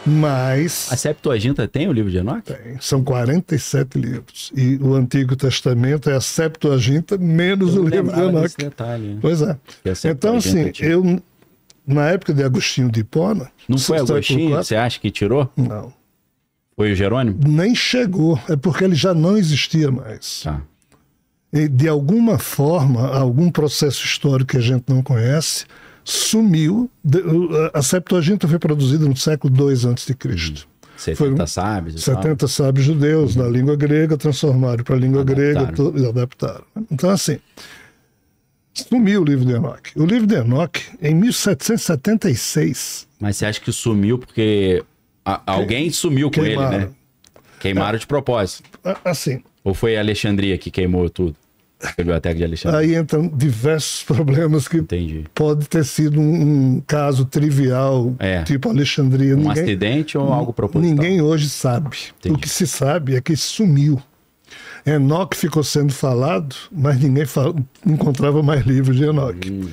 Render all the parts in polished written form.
Mas... A Septuaginta tem o livro de Enoque? Tem. São 47 livros. E o Antigo Testamento é a Septuaginta menos o livro de Enoque. Detalhe, pois é. Então, assim, eu, na época de Agostinho de Hipona... Não foi Agostinho? Você acha que tirou? Não. Foi o Jerônimo? Nem chegou. É porque ele já não existia mais. Tá. E, de alguma forma, algum processo histórico que a gente não conhece, sumiu. A Septuaginta foi produzida no século II a.C. 70 sábios. 70 sábios judeus da língua grega transformaram para a língua grega e adaptaram. Então, assim, sumiu o livro de Enoque. O livro de Enoque, em 1776... Mas você acha que sumiu porque alguém sumiu com ele, né? Queimaram de propósito. Assim... Ou foi a Alexandria que queimou tudo? A biblioteca de Alexandria. Aí entram diversos problemas que pode ter sido um caso trivial, tipo Alexandria. Acidente ou algo proposital? Ninguém hoje sabe. Entendi. O que se sabe é que sumiu. Enoque ficou sendo falado, mas ninguém encontrava mais livros de Enoque.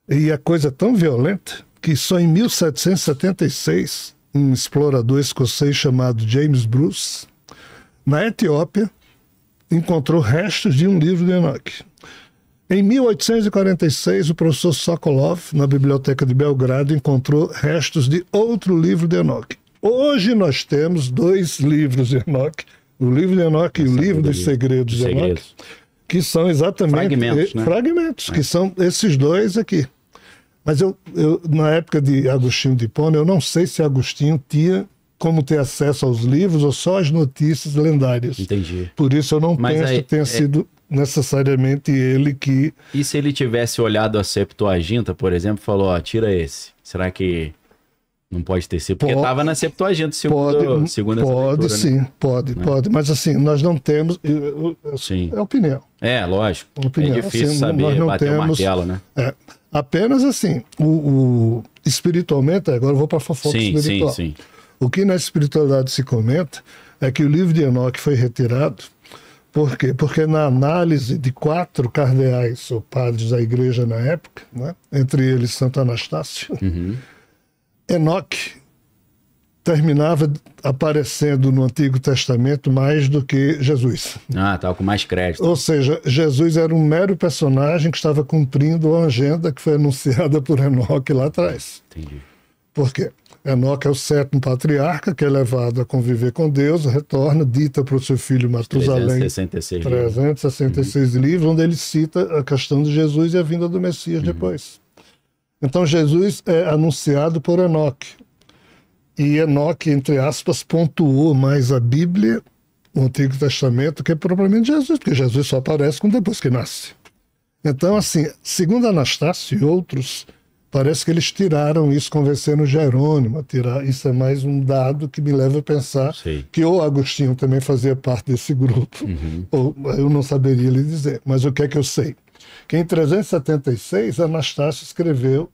E a coisa é tão violenta que só em 1776, um explorador escocês chamado James Bruce, na Etiópia, encontrou restos de um livro de Enoque. Em 1846, o professor Sokolov, na Biblioteca de Belgrado, encontrou restos de outro livro de Enoque. Hoje nós temos 2 livros de Enoque, o livro de Enoque e o livro dos Segredos de Enoque, que são exatamente fragmentos, que são esses 2 aqui. Mas eu, na época de Agostinho de Hipona, eu não sei se Agostinho tinha como ter acesso aos livros ou só as notícias lendárias. Entendi. Por isso eu não penso que tenha sido necessariamente ele que... E se ele tivesse olhado a Septuaginta, por exemplo, e falou, tira esse, será que não pode ter sido? Porque estava na Septuaginta, segundo essa leitura, pode sim, né? pode. Mas assim, nós não temos... É opinião. É, lógico. Opinião. É difícil assim, saber, bater o martelo, né? Apenas assim, espiritualmente, agora eu vou para a fofoca espiritual. Sim. O que na espiritualidade se comenta é que o livro de Enoque foi retirado. Por quê? Porque na análise de 4 cardeais ou padres da igreja na época, né, entre eles Santo Anastácio, Enoque terminava aparecendo no Antigo Testamento mais do que Jesus. Estava com mais crédito. Ou seja, Jesus era um mero personagem que estava cumprindo a agenda que foi anunciada por Enoque lá atrás. Entendi. Por quê? Enoque é o 7º patriarca, que é levado a conviver com Deus, retorna, dita para o seu filho Matusalém 366 livros, onde ele cita a questão de Jesus e a vinda do Messias depois. Então Jesus é anunciado por Enoque. E Enoque, entre aspas, pontuou mais a Bíblia, o Antigo Testamento, que é propriamente Jesus, porque Jesus só aparece depois que nasce. Então, assim, segundo Anastácio e outros... Parece que eles tiraram isso, convencendo Jerônimo a tirar. Isso é mais um dado que me leva a pensar que ou Agostinho também fazia parte desse grupo, ou eu não saberia lhe dizer. Mas o que é que eu sei? Que em 376, Anastácio escreveu,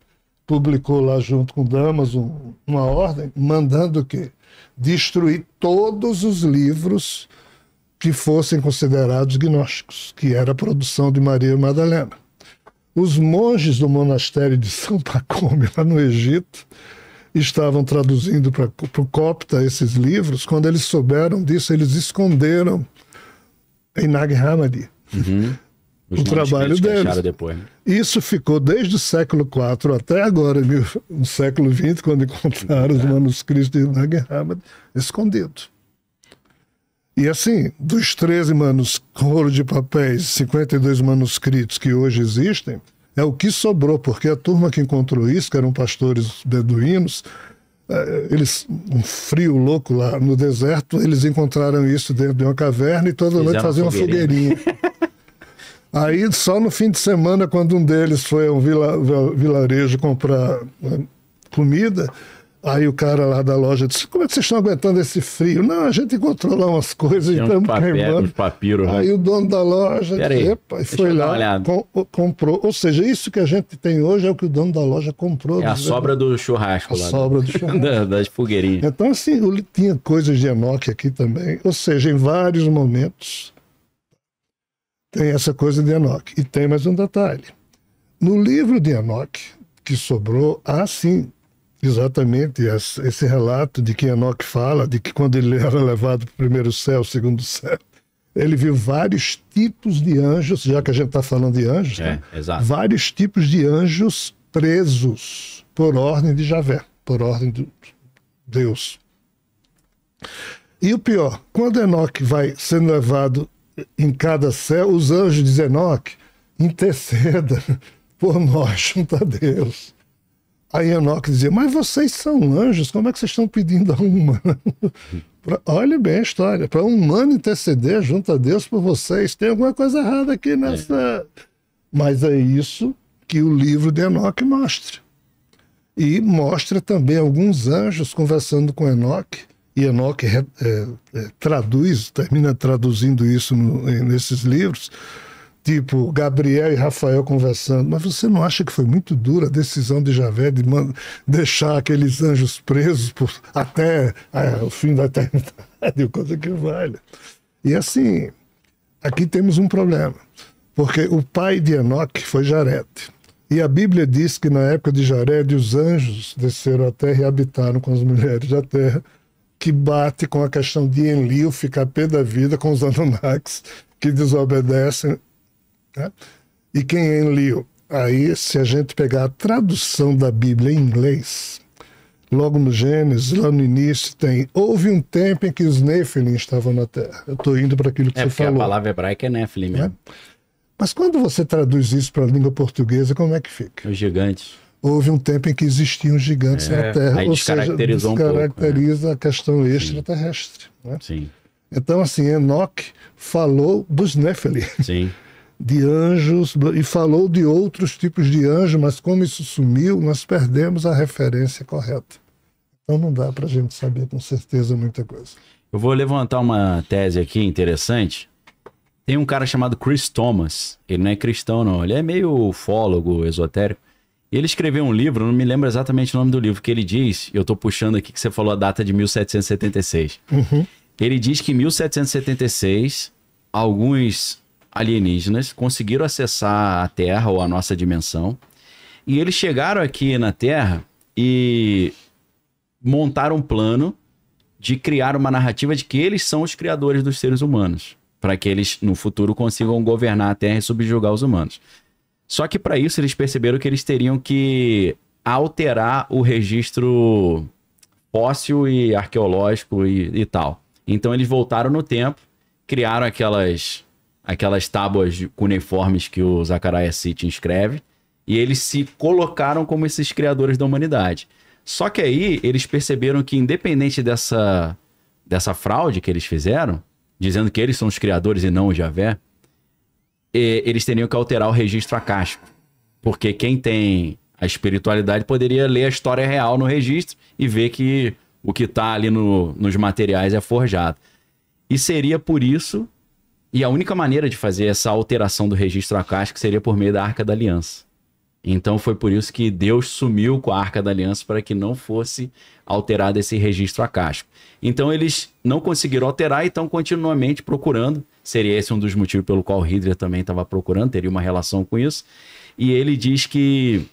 publicou lá junto com Damaso uma ordem, mandando o quê? Destruir todos os livros que fossem considerados gnósticos, que era a produção de Maria Madalena. Os monges do monastério de São Pacome, lá no Egito, estavam traduzindo para o copta esses livros. Quando eles souberam disso, eles esconderam em Nag Hammadi o trabalho deles. Depois, né? Isso ficou desde o século IV até agora, no século XX, quando encontraram os manuscritos de Nag Hammadi, escondido. E assim, dos 13 rolos de papéis, 52 manuscritos que hoje existem, é o que sobrou, porque a turma que encontrou isso, que eram pastores beduínos, um frio louco lá no deserto, eles encontraram isso dentro de uma caverna e toda noite faziam uma fogueirinha. Aí, só no fim de semana, quando um deles foi a um vilarejo comprar comida... Aí o cara lá da loja disse, como é que vocês estão aguentando esse frio? Não, a gente encontrou lá umas coisas e estamos queimando. Papiro, aí né? o dono da loja foi lá, comprou. Ou seja, isso que a gente tem hoje é o que o dono da loja comprou. É a sobra do churrasco lá. Sobra do churrasco. das fogueirinhas. Então, assim, tinha coisas de Enoque aqui também. Ou seja, em vários momentos tem essa coisa de Enoque. E tem mais um detalhe. No livro de Enoque, que sobrou, sim, Exatamente, esse relato de que Enoque fala, de que quando ele era levado para o primeiro céu, segundo céu, ele viu vários tipos de anjos, já que a gente está falando de anjos, né? Exato. Vários tipos de anjos presos por ordem de Javé, por ordem de Deus. E o pior, quando Enoque vai sendo levado em cada céu, os anjos dizem: Enoque, interceda por nós junto a Deus. Aí Enoque dizia: mas vocês são anjos, como é que vocês estão pedindo a um humano? Olha bem a história, para um humano interceder junto a Deus por vocês, tem alguma coisa errada aqui nessa... Mas é isso que o livro de Enoque mostra. E mostra também alguns anjos conversando com Enoque, e Enoque termina traduzindo isso nesses livros, tipo Gabriel e Rafael conversando. Mas você não acha que foi muito dura a decisão de Javé de deixar aqueles anjos presos até o fim da eternidade, coisa que vale? E assim, aqui temos um problema, porque o pai de Enoque foi Jared. E a Bíblia diz que na época de Jared os anjos desceram à terra e habitaram com as mulheres da terra, que bate com a questão de Enlil ficar pé da vida com os Anunnakis que desobedecem. Né? E quem é Enlil? Aí, se a gente pegar a tradução da Bíblia em inglês, logo no Gênesis, lá no início, houve um tempo em que os Nephilim estavam na Terra. Eu estou indo para aquilo que você falou. A palavra hebraica é Nephilim mesmo. Mas quando você traduz isso para a língua portuguesa, como é que fica? Os gigantes. Houve um tempo em que existiam gigantes na Terra, ou seja, descaracteriza a questão extraterrestre. Né? Sim. Então, assim, Enoque falou dos Nephilim. Sim. De anjos, e falou de outros tipos de anjos, mas como isso sumiu, nós perdemos a referência correta. Então não dá para a gente saber com certeza muita coisa. Eu vou levantar uma tese aqui interessante. Tem um cara chamado Chris Thomas, ele não é cristão não, ele é meio ufólogo, esotérico. E ele escreveu um livro, não me lembro exatamente o nome do livro, que ele diz, eu estou puxando aqui que você falou a data de 1776. Uhum. Ele diz que em 1776, alguns alienígenas conseguiram acessar a Terra ou a nossa dimensão, e eles chegaram aqui na Terra e montaram um plano de criar uma narrativa de que eles são os criadores dos seres humanos, para que eles no futuro consigam governar a Terra e subjugar os humanos. Só que para isso eles perceberam que eles teriam que alterar o registro fóssil e arqueológico e tal. Então eles voltaram no tempo, criaram aquelas tábuas cuneiformes que o Zecharia Sitchin escreve, e eles se colocaram como esses criadores da humanidade. Só que aí eles perceberam que, independente dessa fraude que eles fizeram, dizendo que eles são os criadores e não o Javé, eles teriam que alterar o registro acástico. Porque quem tem a espiritualidade poderia ler a história real no registro e ver que o que está ali nos materiais é forjado. E seria por isso... E a única maneira de fazer essa alteração do registro acástico seria por meio da Arca da Aliança. Então foi por isso que Deus sumiu com a Arca da Aliança para que não fosse alterado esse registro acástico. Então eles não conseguiram alterar e estão continuamente procurando. Seria esse um dos motivos pelo qual Hydra também estava procurando, teria uma relação com isso. E ele diz que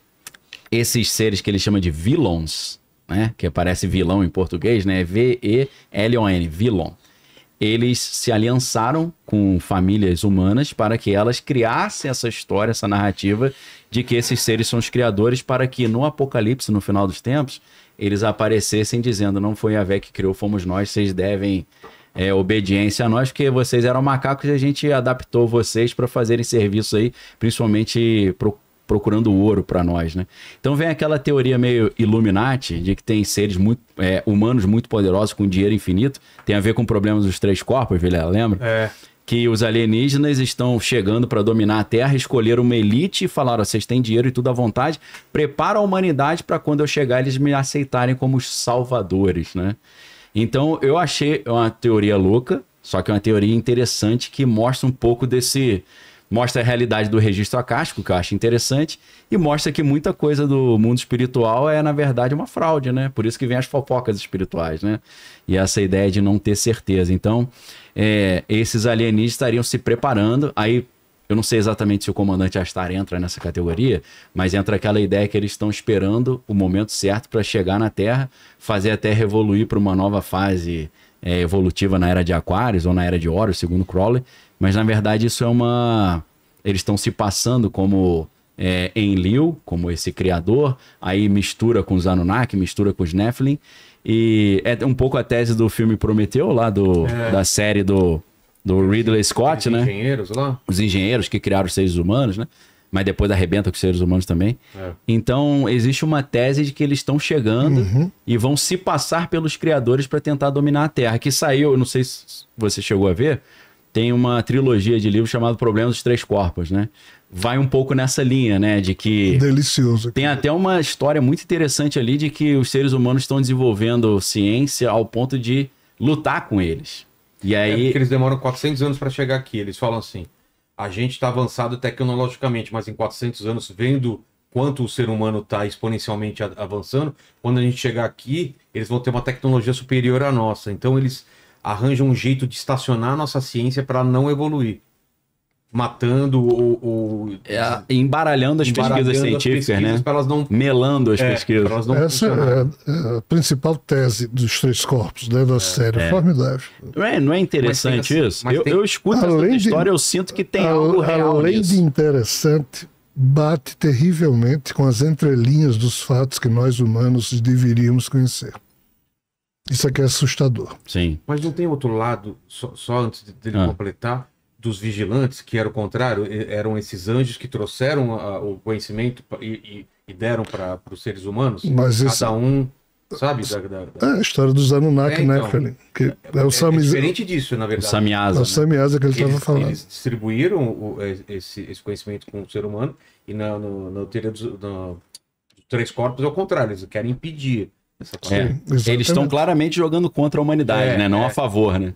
esses seres que ele chama de vilões, né, que aparece vilão em português, né, V-E-L-O-N, vilão. Eles se aliançaram com famílias humanas para que elas criassem essa história, essa narrativa de que esses seres são os criadores, para que no Apocalipse, no final dos tempos, eles aparecessem dizendo: não foi Yahvé que criou, fomos nós, vocês devem obediência a nós, porque vocês eram macacos e a gente adaptou vocês para fazerem serviço aí, principalmente procurando ouro para nós, né? Então vem aquela teoria meio Illuminati, de que tem seres humanos muito poderosos com dinheiro infinito. Tem a ver com problemas dos 3 corpos, Vilela, lembra? Que os alienígenas estão chegando para dominar a Terra, escolheram uma elite e falaram: vocês têm dinheiro e tudo à vontade, prepara a humanidade para quando eu chegar eles me aceitarem como os salvadores, né? Então eu achei uma teoria louca, só que é uma teoria interessante que mostra um pouco mostra a realidade do registro acástico, que eu acho interessante, e mostra que muita coisa do mundo espiritual é, na verdade, uma fraude, né? Por isso que vem as fofocas espirituais, né? E essa ideia de não ter certeza. Então, esses alienígenas estariam se preparando. Aí, eu não sei exatamente se o comandante Astar entra nessa categoria, mas entra aquela ideia que eles estão esperando o momento certo para chegar na Terra, fazer a Terra evoluir para uma nova fase evolutiva na Era de Aquários ou na Era de Horus, segundo Crowley. Mas, na verdade, isso é uma... Eles estão se passando como Enlil, como esse criador, aí mistura com os Anunnaki, mistura com os Nephilim, e é um pouco a tese do filme Prometeu, lá da série do Ridley Scott, né? Os engenheiros lá? Os engenheiros que criaram os seres humanos, né? Mas depois arrebenta com os seres humanos também. Então, existe uma tese de que eles estão chegando e vão se passar pelos criadores para tentar dominar a Terra. Que saiu, eu não sei se você chegou a ver, tem uma trilogia de livros chamado Problemas dos Três Corpos, né? Vai um pouco nessa linha, né? De que... Delicioso. Tem até uma história muito interessante ali de que os seres humanos estão desenvolvendo ciência ao ponto de lutar com eles. E aí... porque eles demoram 400 anos para chegar aqui. Eles falam assim, a gente está avançado tecnologicamente, mas em 400 anos, vendo quanto o ser humano está exponencialmente avançando, quando a gente chegar aqui, eles vão ter uma tecnologia superior à nossa. Então eles arranjam um jeito de estacionar a nossa ciência para não evoluir. Matando embaralhando as pesquisas científicas, né? Para elas não... Melando as pesquisas. Elas não Essa é a principal tese dos Três Corpos, né, da série. Formidável. Não é interessante isso? Eu escuto essa história, eu sinto que tem algo real além nisso. de interessante, bate terrivelmente com as entrelinhas dos fatos que nós humanos deveríamos conhecer. Isso aqui é assustador. Sim. Mas não tem outro lado, só antes dele completar, dos vigilantes, que era o contrário, eram esses anjos que trouxeram o conhecimento e deram para os seres humanos? Mas cada um, sabe? É a história dos Anunnaki, né, Felipe? É diferente disso, na verdade. O Samyaza. O Samyaza que ele estava falando. Eles distribuíram esse conhecimento com o ser humano e na teoria dos Três Corpos é o contrário, eles querem impedir. Eles estão claramente jogando contra a humanidade, né? Não a favor, né?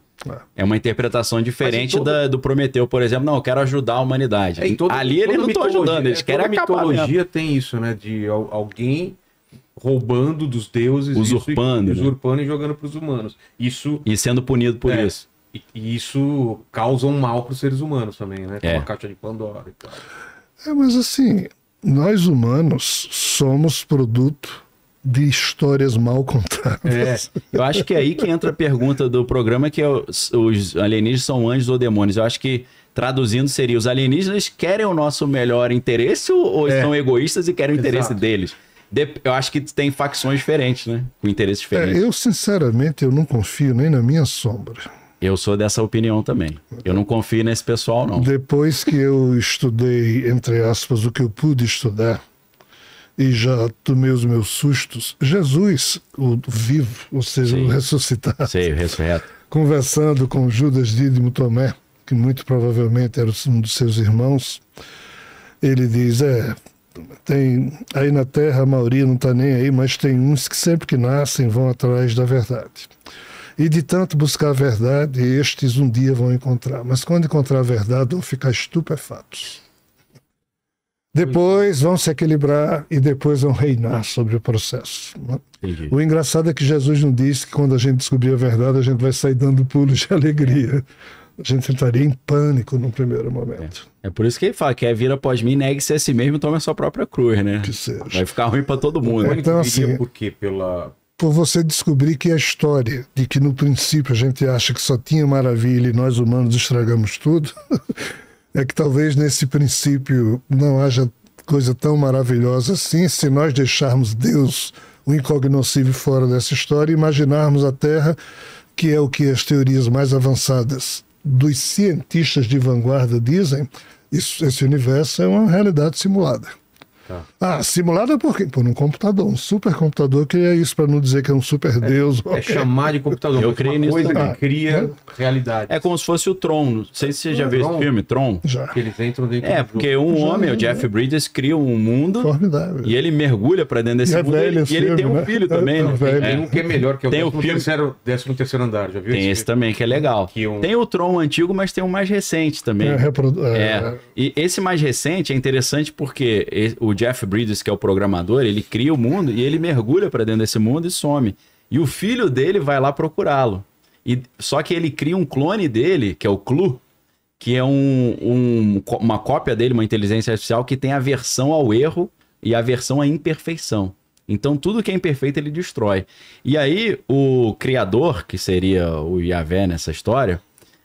É uma interpretação diferente do Prometeu, por exemplo. Não, eu quero ajudar a humanidade. Ali eles não estão ajudando, eles querem acabar. A mitologia tem isso, né? De alguém roubando dos deuses, usurpando e jogando para os humanos. E sendo punido por isso. E isso causa um mal para os seres humanos também, né? Como a caixa de Pandora e tal. Mas assim, nós humanos somos produto de histórias mal contadas. Eu acho que é aí que entra a pergunta do programa, que é os alienígenas são anjos ou demônios. Eu acho que, traduzindo, seria: os alienígenas querem o nosso melhor interesse ou são egoístas e querem o interesse deles? Eu acho que tem facções diferentes, né? Com interesses diferentes. Eu, sinceramente, eu não confio nem na minha sombra. Eu sou dessa opinião também. Eu não confio nesse pessoal, não. Depois que eu estudei, entre aspas, o que eu pude estudar, e já tomei os meus sustos, Jesus, o vivo, ou seja, o ressuscitado, o ressurreto, conversando com Judas Dídimo Tomé, que muito provavelmente era um dos seus irmãos, ele diz, tem aí na Terra a maioria não está nem aí, mas tem uns que sempre que nascem vão atrás da verdade. E de tanto buscar a verdade, estes um dia vão encontrar. Mas quando encontrar a verdade, vão ficar estupefatos. Depois vão se equilibrar e depois vão reinar sobre o processo. Entendi. O engraçado é que Jesus não disse que quando a gente descobrir a verdade, a gente vai sair dando pulos de alegria. A gente entraria em pânico no primeiro momento. É por isso que ele fala: quer vir após mim, negue-se a si mesmo e tome a sua própria cruz, né? Que seja. Vai ficar ruim para todo mundo. Então, assim, por quê? Por você descobrir que a história de que no princípio a gente acha que só tinha maravilha e nós humanos estragamos tudo... é que talvez nesse princípio não haja coisa tão maravilhosa assim, se nós deixarmos Deus, o incognoscível, fora dessa história e imaginarmos a Terra, que é o que as teorias mais avançadas dos cientistas de vanguarda dizem, esse universo é uma realidade simulada. Simulada por quê? Por um computador, um supercomputador, que é isso, para não dizer que é um super Deus. Chamar de computador. Eu creio nisso coisa que cria realidade. É como se fosse o Tron. Não sei se você já viu esse filme, Tron. Já. Que eles entram dentro porque homem, o Jeff Bridges, cria um mundo formidável. E ele mergulha para dentro desse mundo. E ele tem um filho também. Tem um que é melhor, que é o 13º andar, já viu? Tem esse também, que é legal. Tem o Tron antigo, mas tem um mais recente também. E esse mais recente é interessante porque o Jeff Bridges, que é o programador, ele cria o mundo e ele mergulha para dentro desse mundo e some. E o filho dele vai lá procurá-lo. Só que ele cria um clone dele, que é o Clu, que é uma cópia dele, uma inteligência artificial que tem aversão ao erro e aversão à imperfeição. Então, tudo que é imperfeito, ele destrói. E aí, o criador, que seria o Yahvé nessa história,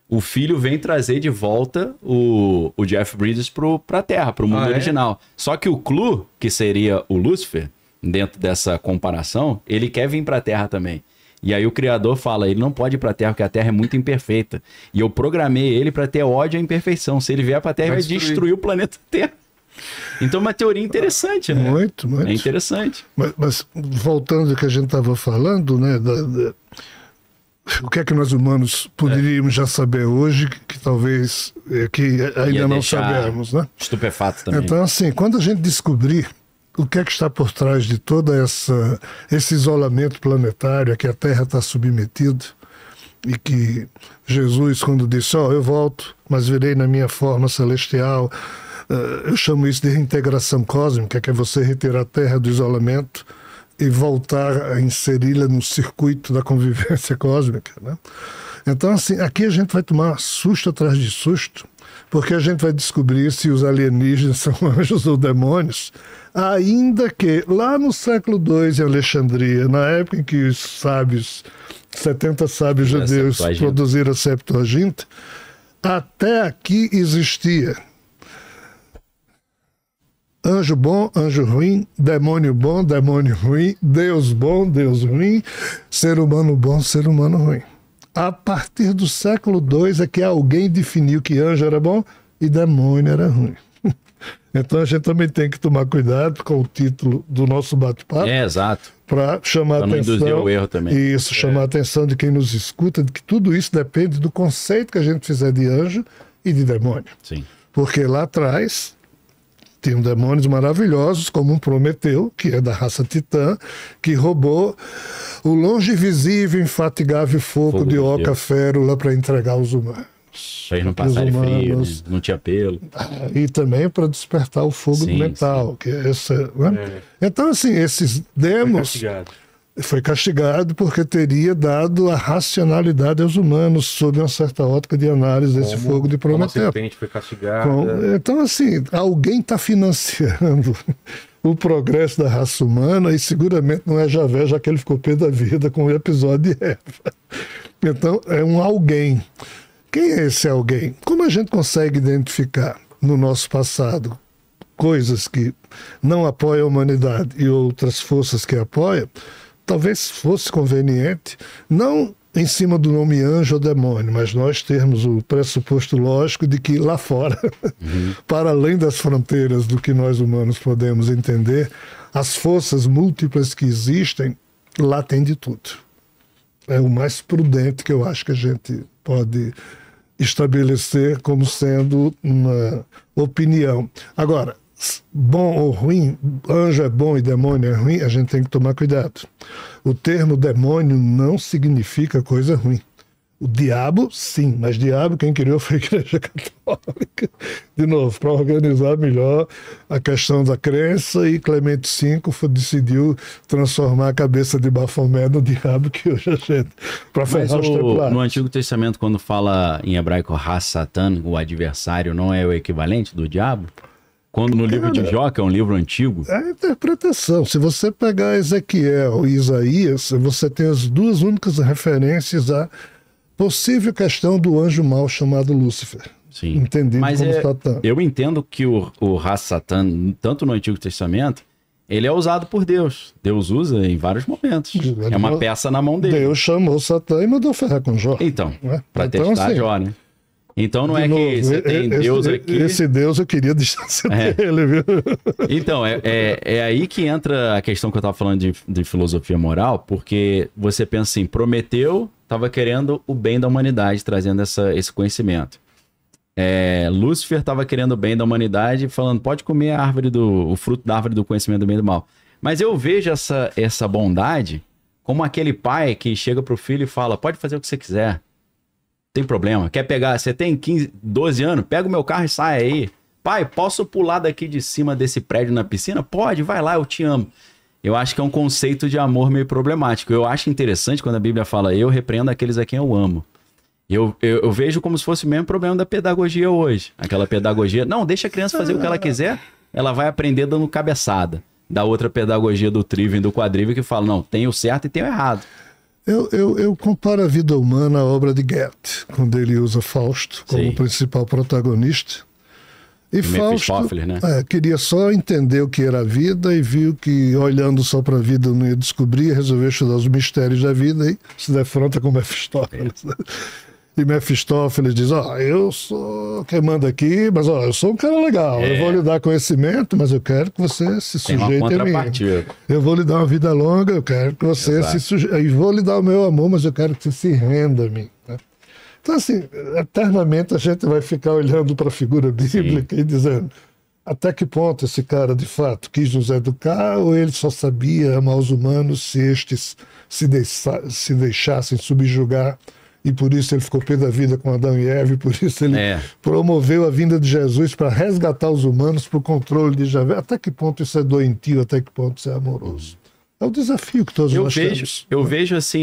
o filho vem trazer de volta o Jeff Bridges para a Terra, para o mundo original. Só que o Clu, que seria o Lúcifer, dentro dessa comparação, ele quer vir para a Terra também. E aí o criador fala, ele não pode ir para a Terra, porque a Terra é muito imperfeita. E eu programei ele para ter ódio à imperfeição. Se ele vier para a Terra, ele vai destruir o planeta Terra. Então, uma teoria interessante, né? Muito. É interessante. Mas voltando ao que a gente estava falando, né? O que é que nós humanos poderíamos já saber hoje, que talvez que ainda não sabemos, né? Estupefato também. Então, assim, quando a gente descobrir o que é que está por trás de todo esse isolamento planetário a que a Terra está submetida, e que Jesus, quando disse, eu volto, mas virei na minha forma celestial, eu chamo isso de reintegração cósmica, que é você retirar a Terra do isolamento e voltar a inseri-la no circuito da convivência cósmica, né? Então, assim, aqui a gente vai tomar susto atrás de susto, porque a gente vai descobrir se os alienígenas são anjos ou demônios, ainda que lá no século II em Alexandria, na época em que os sábios, 70 sábios judeus produziram a Septuaginta, até aqui existia anjo bom, anjo ruim, demônio bom, demônio ruim, Deus bom, Deus ruim, ser humano bom, ser humano ruim. A partir do século II é que alguém definiu que anjo era bom e demônio era ruim. Então a gente também tem que tomar cuidado com o título do nosso bate-papo. Exato. Para chamar a atenção. Induzir ao erro também. Isso, chamar a atenção de quem nos escuta, de que tudo isso depende do conceito que a gente fizer de anjo e de demônio. Sim. Porque lá atrás tinham demônios maravilhosos, como um Prometeu, que é da raça Titã, que roubou o longe visível, infatigável fogo de oca férula para entregar aos humanos. Para eles não passarem frio, né? Não tinha pelo. E também para despertar o fogo mental, que é essa, né? Então, assim, esses demos... Foi castigado porque teria dado a racionalidade aos humanos sob uma certa ótica de análise desse fogo de Prometeu. Como a serpente foi castigada. Então, assim, alguém está financiando o progresso da raça humana e seguramente não é Javé, já que ele ficou pé da vida com o episódio de Eva. Então, é um alguém. Quem é esse alguém? Como a gente consegue identificar no nosso passado coisas que não apoiam a humanidade e outras forças que apoiam? Talvez fosse conveniente, não em cima do nome anjo ou demônio, mas nós termos o pressuposto lógico de que lá fora, para além das fronteiras do que nós humanos podemos entender, as forças múltiplas que existem, lá tem de tudo. É o mais prudente que eu acho que a gente pode estabelecer como sendo uma opinião. Agora, bom ou ruim, anjo é bom e demônio é ruim, a gente tem que tomar cuidado. O termo demônio não significa coisa ruim. O diabo, sim, mas diabo quem criou foi a Igreja Católica. De novo, para organizar melhor a questão da crença, e Clemente V decidiu transformar a cabeça de Bafomé no diabo, que hoje a gente... para ferrar os templários. No Antigo Testamento, quando fala em hebraico Ha-Satan, o adversário, não é o equivalente do diabo? Quando no livro de Jó, que é um livro antigo... É a interpretação. Se você pegar Ezequiel e Isaías, você tem as duas únicas referências à possível questão do anjo mau chamado Lúcifer. Sim. Entendido mas como Satã. Eu entendo que o Ha-Satan, tanto no Antigo Testamento, ele é usado por Deus. Deus usa em vários momentos. É uma peça na mão dele. Deus chamou Satã e mandou ferrar com Jó. Então, para testar assim, Jó, né? Então não é que você tem Deus aqui... Esse Deus eu queria distância dele, viu? Então, é aí que entra a questão que eu estava falando de filosofia moral, porque você pensa assim, Prometeu estava querendo o bem da humanidade, trazendo esse conhecimento. Lúcifer estava querendo o bem da humanidade, falando, pode comer o fruto da árvore do conhecimento do bem e do mal. Mas eu vejo essa bondade como aquele pai que chega para o filho e fala, pode fazer o que você quiser. Tem problema. Quer pegar... Você tem 15, 12 anos? Pega o meu carro e sai aí. Pai, posso pular daqui de cima desse prédio na piscina? Pode, vai lá, eu te amo. Eu acho que é um conceito de amor meio problemático. Eu acho interessante quando a Bíblia fala, eu repreendo aqueles a quem eu amo. Eu vejo como se fosse o mesmo problema da pedagogia hoje. Aquela pedagogia, não, deixa a criança fazer o que ela quiser, ela vai aprender dando cabeçada. Da outra pedagogia do Trivium e do Quadrivium que fala, não, tem o certo e tem o errado. Eu comparo a vida humana à obra de Goethe, quando ele usa Fausto como principal protagonista. E Fausto né? Queria só entender o que era a vida e viu que olhando só para a vida não ia descobrir, resolveu estudar os mistérios da vida e se defronta com Mefistófeles. E Mefistófeles diz, eu sou quem manda aqui, mas eu sou um cara legal, eu vou lhe dar conhecimento, mas eu quero que você se sujeite a mim. Eu vou lhe dar uma vida longa, eu quero que você se sujeite, e vou lhe dar o meu amor, mas eu quero que você se renda a mim. Né? Então, assim, eternamente a gente vai ficar olhando para a figura bíblica e dizendo, até que ponto esse cara, de fato, quis nos educar ou ele só sabia amar os humanos se estes se deixassem subjugar e por isso ele ficou pé da vida com Adão e Eva, e por isso ele promoveu a vinda de Jesus para resgatar os humanos para o controle de Javé. Até que ponto isso é doentio, até que ponto isso é amoroso? É o desafio que todos nós temos. Eu vejo assim,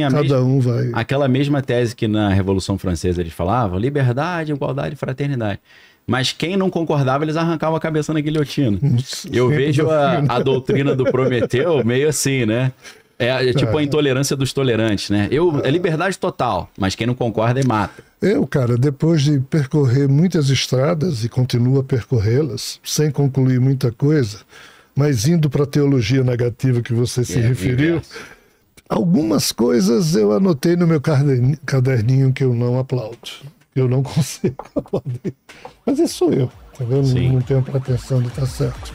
aquela mesma tese que na Revolução Francesa eles falavam, liberdade, igualdade e fraternidade. Mas quem não concordava, eles arrancavam a cabeça na guilhotina. Eu vejo a doutrina do Prometeu meio assim, né? Tipo a intolerância dos tolerantes, né? É liberdade total, mas quem não concorda mata. Cara, depois de percorrer muitas estradas e continuo a percorrê-las, sem concluir muita coisa, mas indo para a teologia negativa que você se referiu, algumas coisas eu anotei no meu caderninho que eu não aplaudo. Eu não consigo aplaudir. Mas esse sou eu, tá vendo? Não tenho pretensão de estar certo.